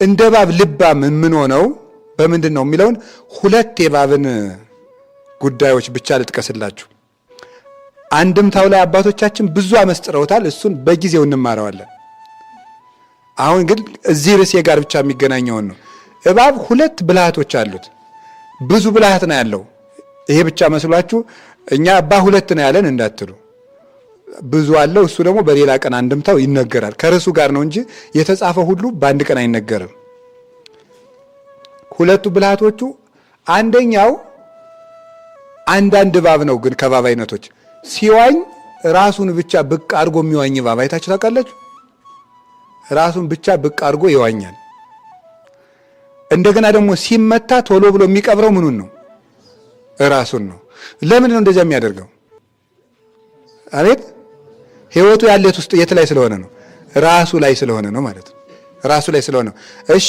እንደ እባብ ልባም የምንሆነው በምንድን ነው የሚለውን ሁለት የእባብን ጉዳዮች ብቻ ልጥቀስላችሁ። አንድምታው ላይ አባቶቻችን ብዙ አመስጥረውታል። እሱን በጊዜው እንማረዋለን። አሁን ግን እዚህ ርዕሴ ጋር ብቻ የሚገናኘውን ነው። እባብ ሁለት ብልሃቶች አሉት። ብዙ ብልሃት ነው ያለው። ይሄ ብቻ መስሏችሁ እኛ አባ ሁለት ነው ያለን እንዳትሉ፣ ብዙ አለው። እሱ ደግሞ በሌላ ቀን አንድምታው ይነገራል። ከርዕሱ ጋር ነው እንጂ የተጻፈ ሁሉ በአንድ ቀን አይነገርም። ሁለቱ ብልሃቶቹ አንደኛው አንዳንድ እባብ ነው። ግን ከእባብ አይነቶች ሲዋኝ ራሱን ብቻ ብቅ አድርጎ የሚዋኝ እባብ አይታችሁ ታውቃላችሁ? ራሱን ብቻ ብቅ አድርጎ ይዋኛል። እንደገና ደግሞ ሲመታ ቶሎ ብሎ የሚቀብረው ምኑን ነው? ራሱን ነው። ለምን ነው እንደዚያ የሚያደርገው? አቤት ህይወቱ ያለት ውስጥ የት ላይ ስለሆነ ነው? ራሱ ላይ ስለሆነ ነው ማለት ነው። ራሱ ላይ ስለሆነ ነው። እሺ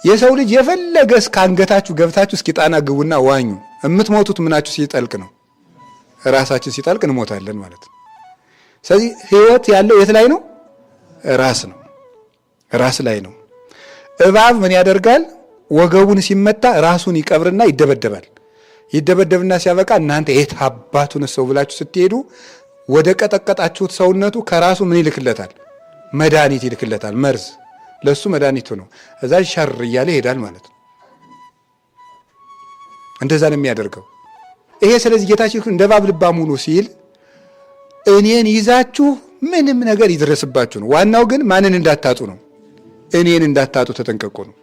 የሰው ልጅ የፈለገ እስከ አንገታችሁ ገብታችሁ እስኪ ጣና ግቡና ዋኙ። የምትሞቱት ምናችሁ ሲጠልቅ ነው? ራሳችን ሲጠልቅ እንሞታለን ማለት ነው። ስለዚህ ህይወት ያለው የት ላይ ነው? ራስ ነው። ራስ ላይ ነው። እባብ ምን ያደርጋል? ወገቡን ሲመታ ራሱን ይቀብርና ይደበደባል። ይደበደብና ሲያበቃ እናንተ የት አባቱን ሰው ብላችሁ ስትሄዱ ወደ ቀጠቀጣችሁት ሰውነቱ ከራሱ ምን ይልክለታል? መድኃኒት ይልክለታል። መርዝ ለሱ መድኃኒቱ ነው። እዛ ሸር እያለ ይሄዳል ማለት ነው። እንደዛ ነው የሚያደርገው ይሄ። ስለዚህ ጌታችን እንደ እባብ ልባም ሁኑ ሲል እኔን ይዛችሁ ምንም ነገር ይድረስባችሁ ነው። ዋናው ግን ማንን እንዳታጡ ነው። እኔን እንዳታጡ ተጠንቀቁ ነው።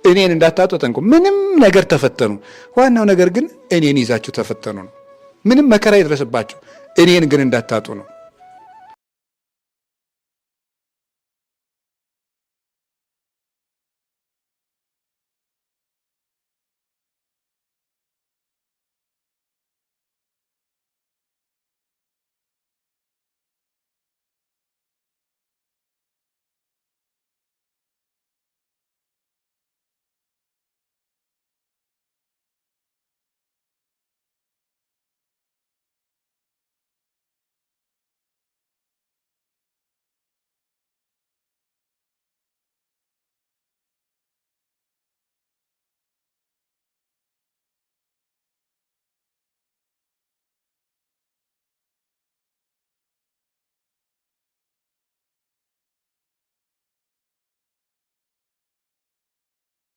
እኔን እንዳታጡ ተጠንቀቁ። ምንም ነገር ተፈተኑ። ዋናው ነገር ግን እኔን ይዛችሁ ተፈተኑ ነው። ምንም መከራ ይድረስባችሁ፣ እኔን ግን እንዳታጡ ነው።